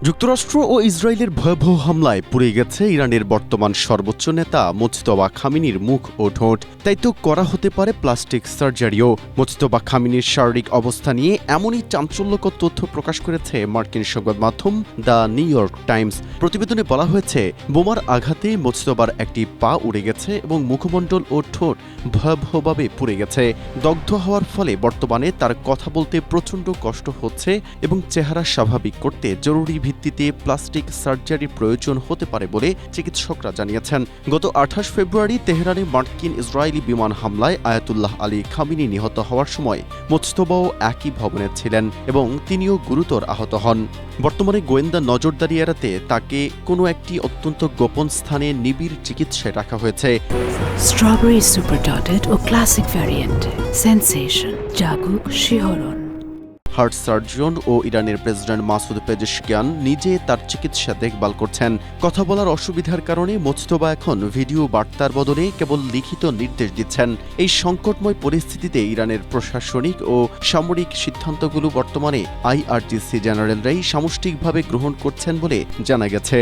যুক্তরাষ্ট্র ও ইসরায়েলের ভয়াবহ হামলায় পুড়ে গেছে ইরানের বর্তমান সর্বোচ্চ নেতা মুজতবা খামেনির মুখ ও ঠোঁট। তাই তো করা হতে পারে প্লাস্টিক সার্জারিও। মুজতবা খামেনির শারীরিক অবস্থা নিয়ে এমনই চাঞ্চল্যকর তথ্য প্রকাশ করেছে মার্কিন সংবাদ মাধ্যম দ্য নিউ ইয়র্ক টাইমস। প্রতিবেদনে বলা হয়েছে, বোমার আঘাতে মুজতবার একটি পা উড়ে গেছে এবং মুখমণ্ডল ও ঠোঁট ভয়াবহভাবে পুড়ে গেছে। দগ্ধ হওয়ার ফলে বর্তমানে তার কথা বলতে প্রচণ্ড কষ্ট হচ্ছে এবং চেহারা স্বাভাবিক করতে জরুরি ভিত্তিতে প্লাস্টিক সার্জারির প্রয়োজন হতে পারে বলে চিকিৎসকরা জানিয়েছেন। গত ২৮ ফেব্রুয়ারি তেহরানে মার্কিন ইসরায়েলি বিমান হামলায় আয়াতুল্লাহ আলী খামেনি নিহত হওয়ার সময় মুজতবাও একই ভবনে ছিলেন এবং তিনিও গুরুতর আহত হন। বর্তমানে গোয়েন্দা নজরদারি এড়াতে তাকে কোনো একটি অত্যন্ত গোপন স্থানে নিবিড় চিকিৎসায় রাখা হয়েছে। স্ট্রবেরি সুপার ডটেড ও ক্লাসিক ভ্যারিয়েন্টে সেন্সেশন জাগুক শিহরণ। হার্ট সার্জন ও ইরানের প্রেসিডেন্ট মাসুদ পেজেশকিয়ান নিজে তার চিকিৎসা দেখভাল করছেন। কথা বলার অসুবিধার কারণে মুজতবা এখন ভিডিও বার্তার বদলে কেবল লিখিত নির্দেশ দিচ্ছেন। এই সংকটময় পরিস্থিতিতে ইরানের প্রশাসনিক ও সামরিক সিদ্ধান্তগুলো বর্তমানে আইআরজিসি জেনারেলরাই সামষ্টিকভাবে গ্রহণ করছেন বলে জানা গেছে।